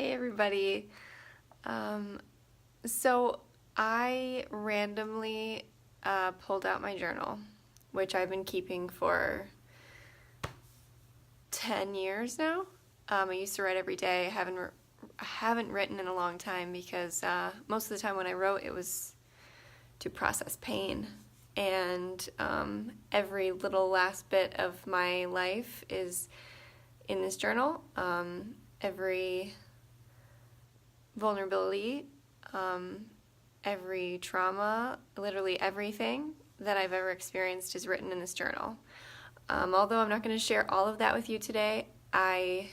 Hey everybody. Um, so I randomly pulled out my journal, which I've been keeping for 10 years now. I used to write every day. I haven't written in a long time because most of the time when I wrote, it was to process pain. And every little last bit of my life is in this journal. Every vulnerability, every trauma, literally everything that I've ever experienced is written in this journal. Although I'm not going to share all of that with you today, I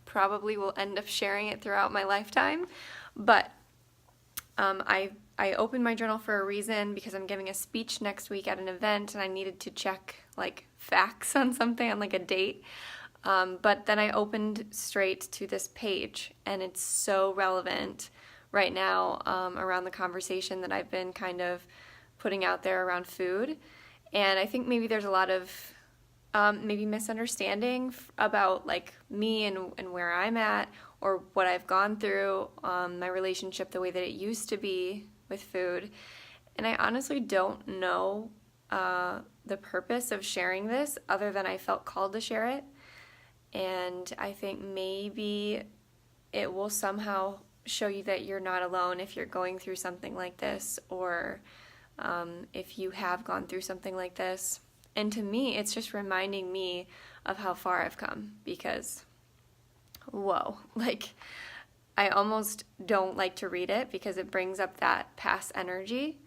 probably will end up sharing it throughout my lifetime. But I opened my journal for a reason because I'm giving a speech next week at an event and I needed to check like facts on something, on like a date. But then I opened straight to this page, and it's so relevant right now around the conversation that I've been kind of putting out there around food. And I think maybe there's a lot of maybe misunderstanding about like me and where I'm at or what I've gone through, my relationship the way that it used to be with food. And I honestly don't know the purpose of sharing this other than I felt called to share it. And I think maybe it will somehow show you that you're not alone if you're going through something like this, or if you have gone through something like this. And to me, it's just reminding me of how far I've come because, whoa, like I almost don't like to read it because it brings up that past energy.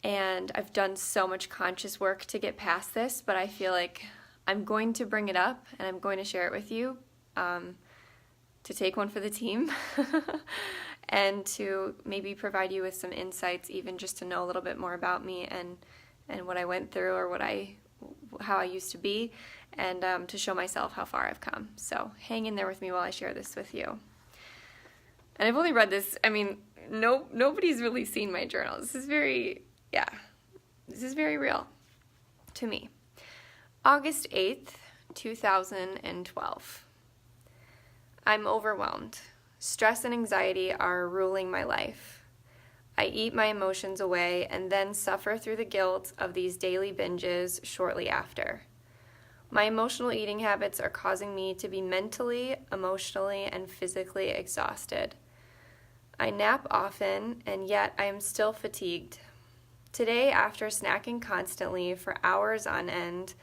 And I've done so much conscious work to get past this, but I feel like I'm going to bring it up and I'm going to share it with you to take one for the team and to maybe provide you with some insights, even just to know a little bit more about me and what I went through or how I used to be, and to show myself how far I've come. So hang in there with me while I share this with you. And I've only read this, nobody's really seen my journal. This is very real to me. August 8th, 2012. I'm overwhelmed. Stress and anxiety are ruling my life. I eat my emotions away and then suffer through the guilt of these daily binges shortly after. My emotional eating habits are causing me to be mentally, emotionally, and physically exhausted. I nap often, and yet I am still fatigued. Today, after snacking constantly for hours on end,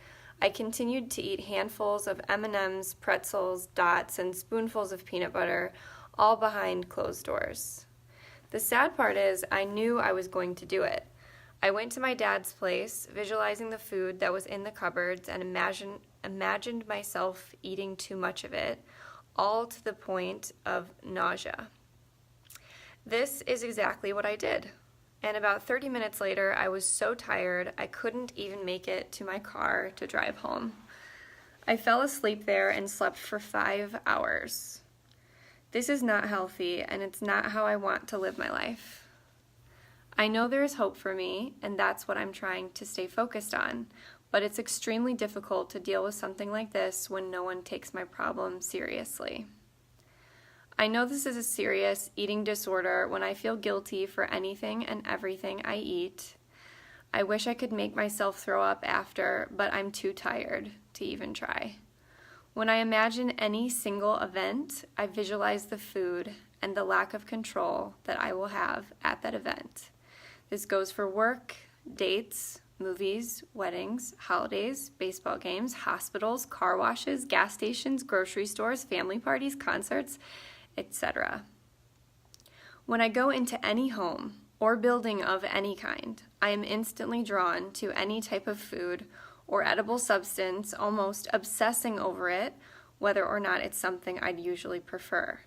I continued to eat handfuls of M&Ms, pretzels, dots, and spoonfuls of peanut butter, all behind closed doors. The sad part is I knew I was going to do it. I went to my dad's place, visualizing the food that was in the cupboards, and imagined myself eating too much of it, all to the point of nausea. This is exactly what I did. And about 30 minutes later, I was so tired I couldn't even make it to my car to drive home. I fell asleep there and slept for 5 hours. This is not healthy, and it's not how I want to live my life. I know there is hope for me, and that's what I'm trying to stay focused on, but it's extremely difficult to deal with something like this when no one takes my problem seriously. I know this is a serious eating disorder when I feel guilty for anything and everything I eat. I wish I could make myself throw up after, but I'm too tired to even try. When I imagine any single event, I visualize the food and the lack of control that I will have at that event. This goes for work, dates, movies, weddings, holidays, baseball games, hospitals, car washes, gas stations, grocery stores, family parties, concerts, etc. When I go into any home or building of any kind, I am instantly drawn to any type of food or edible substance, almost obsessing over it, whether or not it's something I'd usually prefer.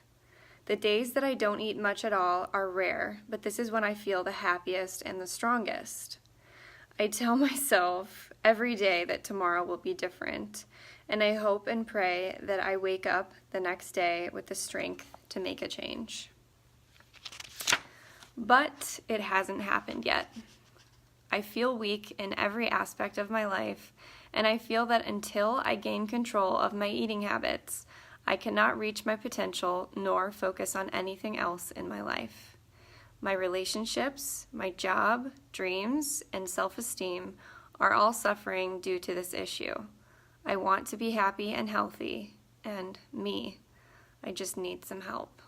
The days that I don't eat much at all are rare, but this is when I feel the happiest and the strongest. I tell myself every day that tomorrow will be different, and I hope and pray that I wake up the next day with the strength to make a change. But it hasn't happened yet. I feel weak in every aspect of my life, and I feel that until I gain control of my eating habits, I cannot reach my potential nor focus on anything else in my life. My relationships, my job, dreams, and self-esteem are all suffering due to this issue. I want to be happy and healthy, and me, I just need some help.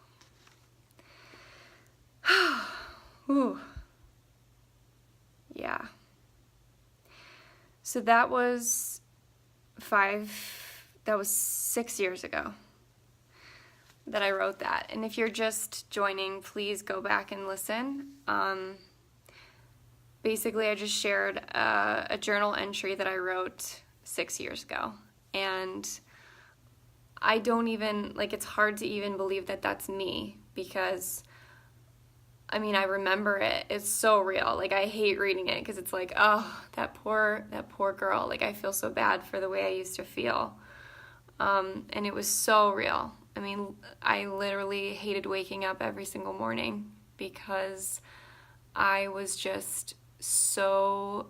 Ooh. Yeah. So that was 6 years ago that I wrote that. And if you're just joining, please go back and listen. Basically, I just shared a journal entry that I wrote 6 years ago. And I don't even, it's hard to even believe that that's me, because I rember it. It's so real. I hate reading it because it's oh, that poor girl. I feel so bad for the way I used to feel. And it was so real. I literally hated waking up every single morning because I was just so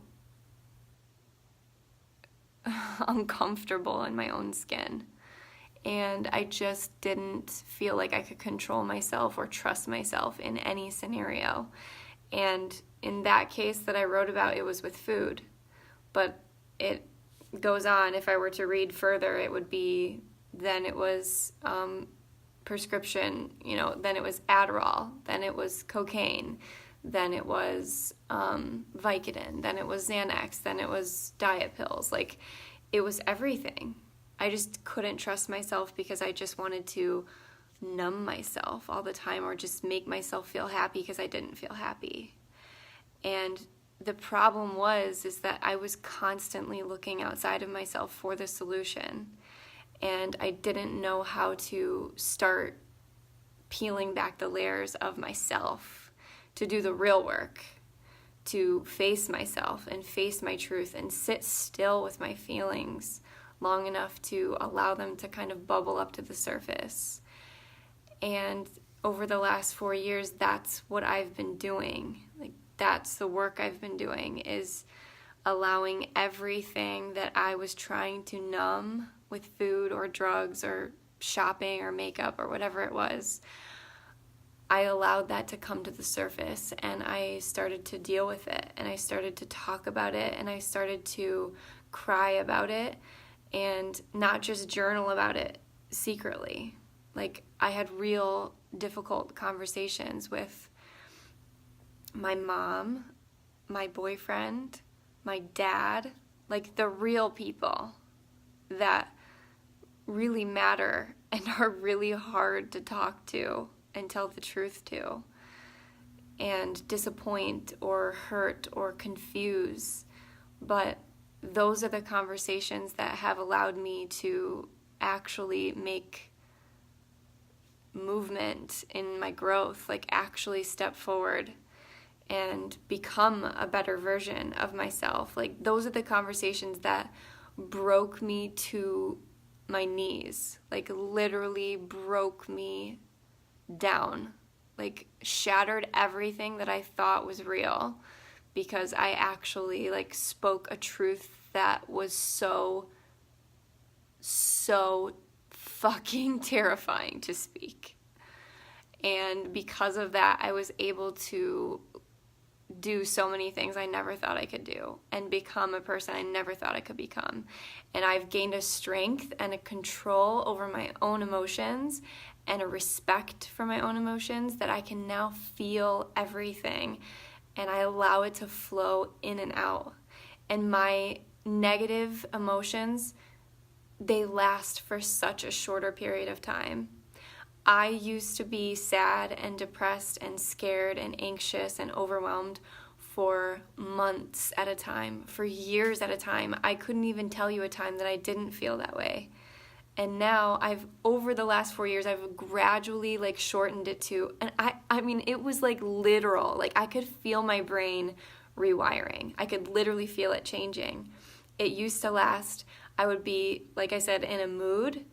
uncomfortable in my own skin. And I just didn't feel like I could control myself or trust myself in any scenario. And in that case that I wrote about, it was with food. But it goes on. If I were to read further, it would be, then it was prescription, then it was Adderall, then it was cocaine, then it was Vicodin, then it was Xanax, then it was diet pills. It was everything. I just couldn't trust myself because I just wanted to numb myself all the time or just make myself feel happy because I didn't feel happy. And the problem is that I was constantly looking outside of myself for the solution. And I didn't know how to start peeling back the layers of myself, to do the real work, to face myself and face my truth and sit still with my feelings long enough to allow them to kind of bubble up to the surface. And over the last 4 years, that's what I've been doing. That's the work I've been doing, is allowing everything that I was trying to numb with food or drugs or shopping or makeup or whatever it was. I allowed that to come to the surface, and I started to deal with it, and I started to talk about it, and I started to cry about it, and not just journal about it secretly. I had real difficult conversations with my mom, my boyfriend, my dad, the real people that really matter and are really hard to talk to and tell the truth to, and disappoint or hurt or confuse. But those are the conversations that have allowed me to actually make movement in my growth, actually step forward and become a better version of myself. Those are the conversations that broke me to my knees, literally broke me down, shattered everything that I thought was real, because I actually spoke a truth that was so fucking terrifying to speak. And because of that, I was able to do so many things I never thought I could do and become a person I never thought I could become. And I've gained a strength and a control over my own emotions and a respect for my own emotions that I can now feel everything, and I allow it to flow in and out. And my negative emotions, they last for such a shorter period of time. I used to be sad and depressed and scared and anxious and overwhelmed for months at a time, for years at a time. I couldn't even tell you a time that I didn't feel that way. And now over the last 4 years, I've gradually shortened it to, and I mean, it was literal. I could feel my brain rewiring. I could literally feel it changing. It used to last, I would be, like I said, in a mood,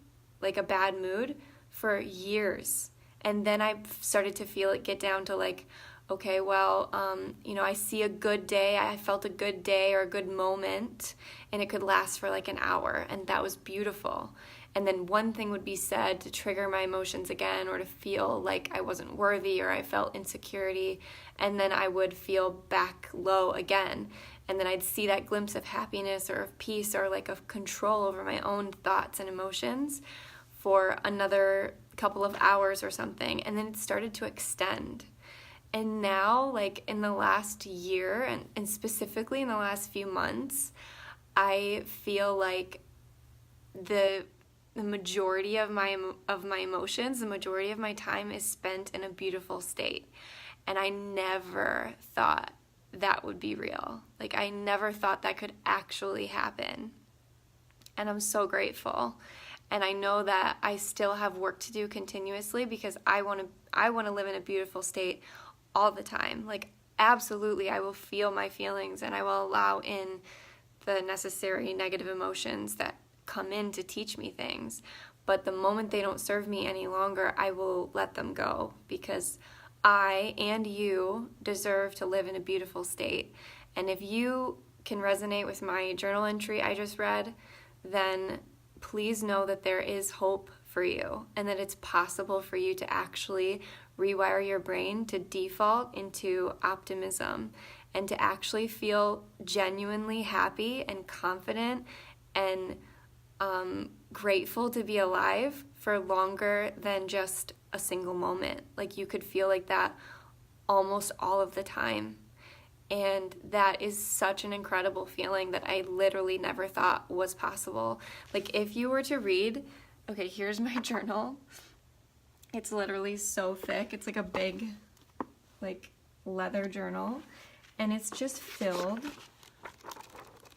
a bad mood, for years. And then I started to feel it get down to okay, well, I see a good day, I felt a good day or a good moment, and it could last for an hour, and that was beautiful. and then one thing would be said to trigger my emotions again, or to feel like I wasn't worthy, or I felt insecurity, and then I would feel back low again. And then I'd see that glimpse of happiness or of peace or like of control over my own thoughts and emotions for another couple of hours or something. And then it started to extend. And now, like in the last year, and specifically in the last few months, I feel like the majority of my emotions, the majority of my time is spent in a beautiful state. And I never thought that would be real. Like, I never thought that could actually happen. And I'm so grateful. And I know that I still have work to do continuously, because I want to live in a beautiful state all the time. Like, absolutely, I will feel my feelings, and I will allow in the necessary negative emotions that come in to teach me things. But the moment they don't serve me any longer, I will let them go, because I and you deserve to live in a beautiful state. And if you can resonate with my journal entry I just read, then please know that there is hope for you, and that it's possible for you to actually rewire your brain to default into optimism, and to actually feel genuinely happy and confident and grateful to be alive for longer than just a single moment. Like, you could feel like that almost all of the time. And that is such an incredible feeling that I literally never thought was possible. Like, if you were to read, okay, here's my journal. It's literally so thick. It's like a big, like, leather journal. And it's just filled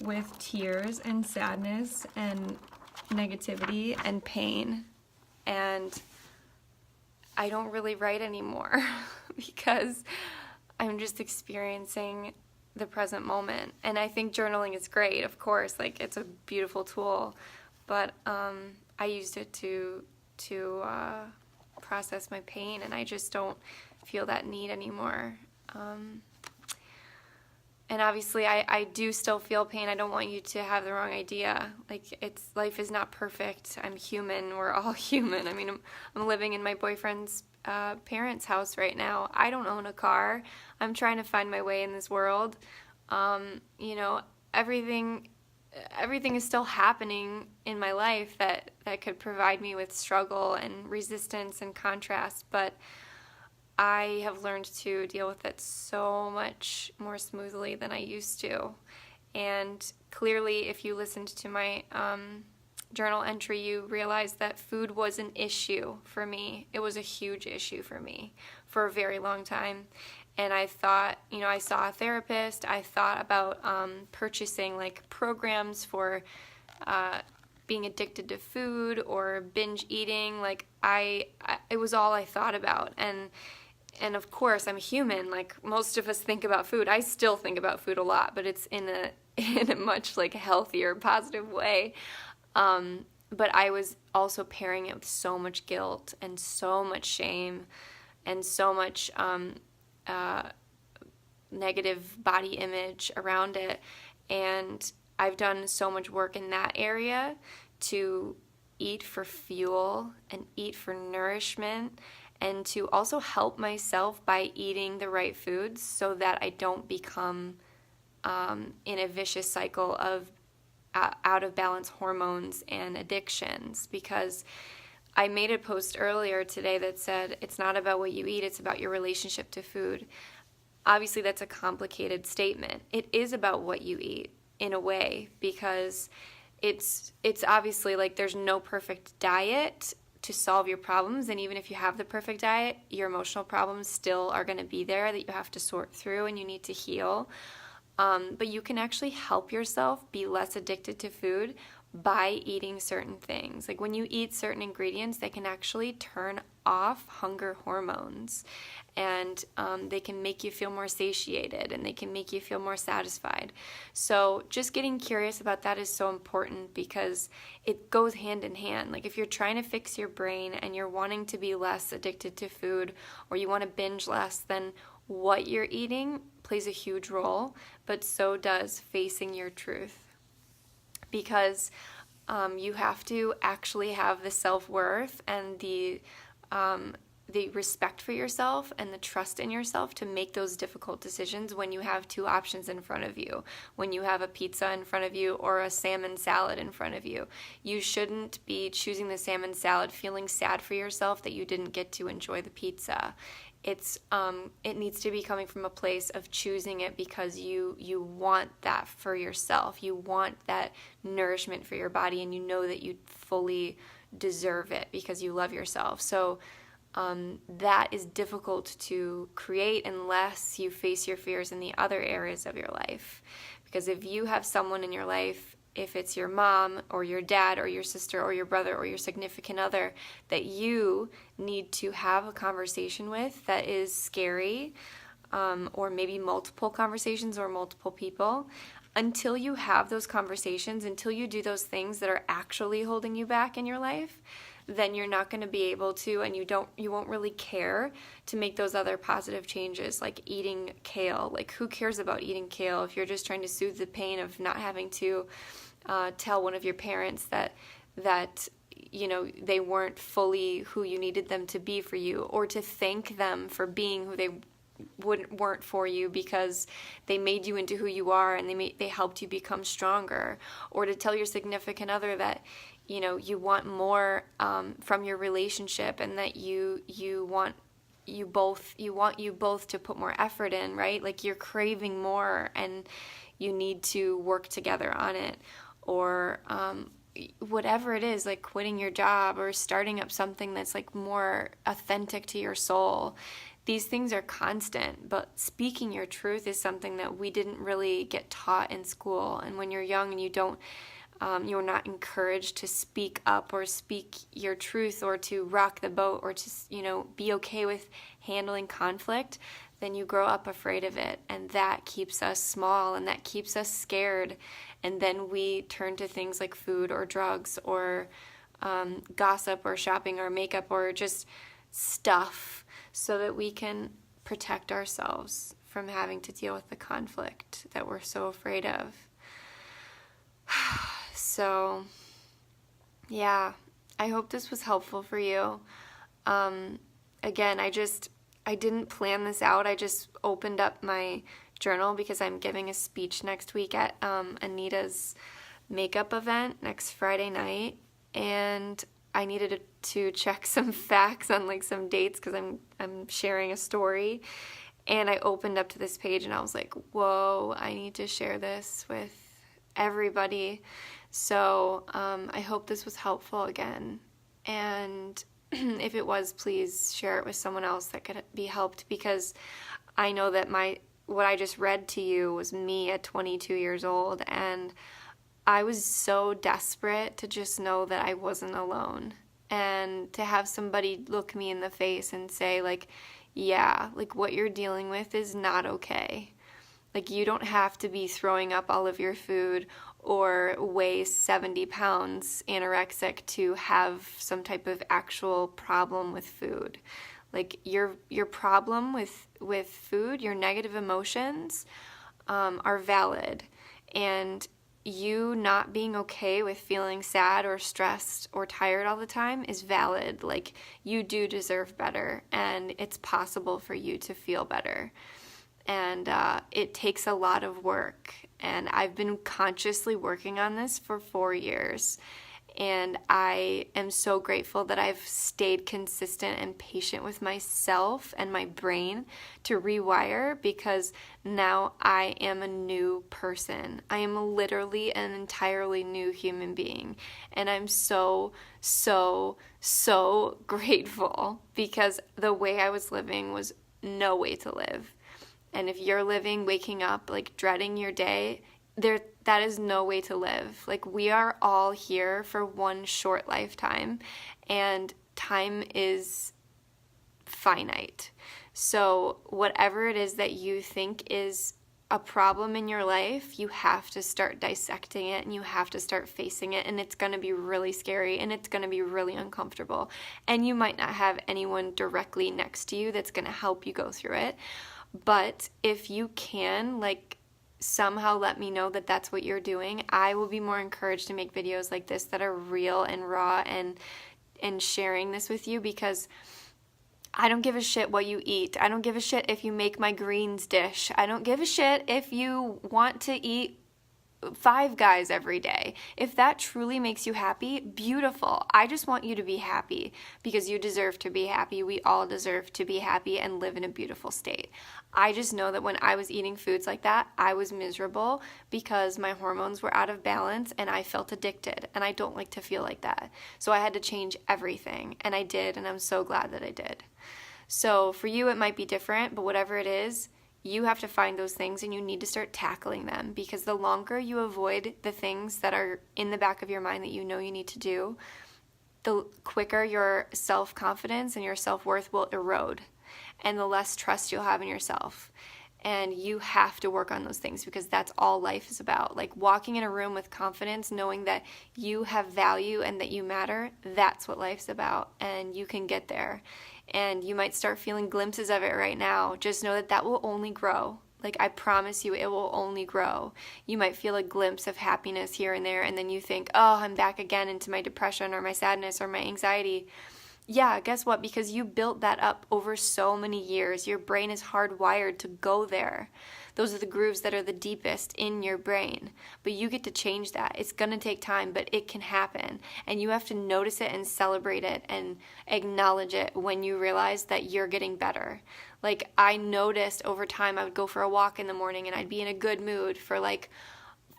with tears and sadness and negativity and pain. And I don't really write anymore because I'm just experiencing the present moment. And I think journaling is great, of course, like, it's a beautiful tool, but I used it to process my pain, and I just don't feel that need anymore. And obviously I do still feel pain. I don't want you to have the wrong idea. Like, life is not perfect. I'm human. We're all human. I mean, I'm living in my boyfriend's parents' house right now. I don't own a car. I'm trying to find my way in this world. You know, everything is still happening in my life that could provide me with struggle and resistance and contrast, but I have learned to deal with it so much more smoothly than I used to. And clearly, if you listened to my journal entry, you realize that food was an issue for me. It was a huge issue for me for a very long time. And I thought, you know, I saw a therapist. I thought about purchasing like programs for being addicted to food or binge eating. Like, it was all I thought about. And of course, I'm human. Like, most of us think about food. I still think about food a lot, but it's in a much like healthier, positive way. But I was also pairing it with so much guilt and so much shame and so much negative body image around it. And I've done so much work in that area to eat for fuel and eat for nourishment, and to also help myself by eating the right foods so that I don't become in a vicious cycle of out of balance hormones and addictions. Because I made a post earlier today that said, it's not about what you eat, it's about your relationship to food. Obviously, that's a complicated statement. It is about what you eat in a way, because it's obviously like there's no perfect diet to solve your problems, and even if you have the perfect diet, your emotional problems still are going to be there that you have to sort through and you need to heal. But you can actually help yourself be less addicted to food by eating certain things. Like, when you eat certain ingredients, they can actually turn off hunger hormones, and they can make you feel more satiated, and they can make you feel more satisfied. So just getting curious about that is so important, because it goes hand in hand. Like, if you're trying to fix your brain and you're wanting to be less addicted to food, or you want to binge less, then what you're eating plays a huge role, but so does facing your truth. Because You have to actually have the self-worth and the respect for yourself and the trust in yourself to make those difficult decisions when you have two options in front of you, when you have a pizza in front of you or a salmon salad in front of you. You shouldn't be choosing the salmon salad feeling sad for yourself that you didn't get to enjoy the pizza. It needs to be coming from a place of choosing it because you want that for yourself. You want that nourishment for your body, and you know that you fully deserve it because you love yourself. So that is difficult to create unless you face your fears in the other areas of your life. Because if you have someone in your life, if it's your mom or your dad or your sister or your brother or your significant other, that you need to have a conversation with that is scary, or maybe multiple conversations or multiple people, until you have those conversations, until you do those things that are actually holding you back in your life, then you're not going to be able to, and you won't really care to make those other positive changes, like eating kale. Like, who cares about eating kale if you're just trying to soothe the pain of not having to tell one of your parents that they weren't fully who you needed them to be for you, or to thank them for being who they weren't for you because they made you into who you are and they helped you become stronger, or to tell your significant other that you want more from your relationship, and that you want you both to put more effort in, right? Like, you're craving more and you need to work together on it, or whatever it is, like quitting your job or starting up something that's like more authentic to your soul. These things are constant, but speaking your truth is something that we didn't really get taught in school. And when you're young and you're not encouraged to speak up or speak your truth or to rock the boat or to, be okay with handling conflict, then you grow up afraid of it. And that keeps us small and that keeps us scared. And then we turn to things like food or drugs or gossip or shopping or makeup or just stuff so that we can protect ourselves from having to deal with the conflict that we're so afraid of. So, yeah, I hope this was helpful for you. Again, I didn't plan this out. I just opened up my journal because I'm giving a speech next week at Anita's makeup event next Friday night, and I needed to check some facts on like some dates because I'm sharing a story, and I opened up to this page and I was like, whoa, I need to share this with everybody. So I hope this was helpful again, and if it was, please share it with someone else that could be helped, because I know that what I just read to you was me at 22 years old, and I was so desperate to just know that I wasn't alone, and to have somebody look me in the face and say, like, yeah, like, what you're dealing with is not okay. Like, you don't have to be throwing up all of your food or weigh 70 pounds anorexic to have some type of actual problem with food. Like, your problem with food, your negative emotions are valid. And you not being okay with feeling sad or stressed or tired all the time is valid. Like, you do deserve better, and it's possible for you to feel better. And it takes a lot of work. And I've been consciously working on this for 4 years. And I am so grateful that I've stayed consistent and patient with myself and my brain to rewire, because now I am a new person. I am literally an entirely new human being. And I'm so, so, so grateful, because the way I was living was no way to live. And if you're waking up, like, dreading your day, that is no way to live. Like, we are all here for one short lifetime, and time is finite. So whatever it is that you think is a problem in your life, you have to start dissecting it, and you have to start facing it, and it's going to be really scary, and it's going to be really uncomfortable. And you might not have anyone directly next to you that's going to help you go through it. But if you can, like, somehow let me know that that's what you're doing, I will be more encouraged to make videos like this that are real and raw and sharing this with you, because I don't give a shit what you eat. I don't give a shit if you make my greens dish. I don't give a shit if you want to eat Five Guys every day. If that truly makes you happy, beautiful. I just want you to be happy, because you deserve to be happy. We all deserve to be happy and live in a beautiful state. I just know that when I was eating foods like that, I was miserable because my hormones were out of balance and I felt addicted, and I don't like to feel like that. So I had to change everything, and I did, and I'm so glad that I did. So for you, it might be different, but whatever it is, you have to find those things and you need to start tackling them, because the longer you avoid the things that are in the back of your mind that you know you need to do, the quicker your self-confidence and your self-worth will erode, and the less trust you'll have in yourself. And you have to work on those things, because that's all life is about. Like walking in a room with confidence, knowing that you have value and that you matter, that's what life's about, and you can get there. And you might start feeling glimpses of it right now. Just know that that will only grow. Like, I promise you, it will only grow. You might feel a glimpse of happiness here and there, and then you think, oh, I'm back again into my depression or my sadness or my anxiety. Yeah, guess what? Because you built that up over so many years. Your brain is hardwired to go there. Those are the grooves that are the deepest in your brain. But you get to change that. It's going to take time, but it can happen. And you have to notice it and celebrate it and acknowledge it when you realize that you're getting better. Like, I noticed over time, I would go for a walk in the morning and I'd be in a good mood for like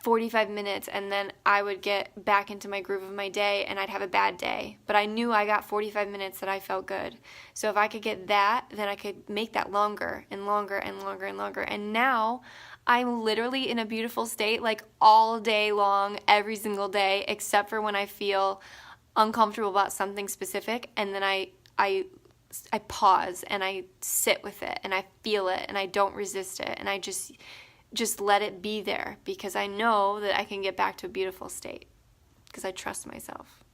45 minutes, and then I would get back into my groove of my day and I'd have a bad day. But I knew I got 45 minutes that I felt good. So if I could get that, then I could make that longer and longer and longer and longer. And now I'm literally in a beautiful state like all day long, every single day, except for when I feel uncomfortable about something specific, and then I pause and I sit with it and I feel it and I don't resist it, and I just let it be there, because I know that I can get back to a beautiful state, because I trust myself.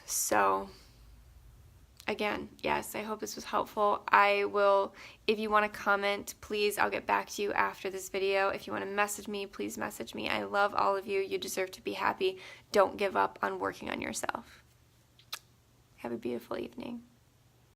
So, again, yes, I hope this was helpful. I will, if you want to comment, please, I'll get back to you after this video. If you want to message me, please message me. I love all of you. You deserve to be happy. Don't give up on working on yourself. Have a beautiful evening.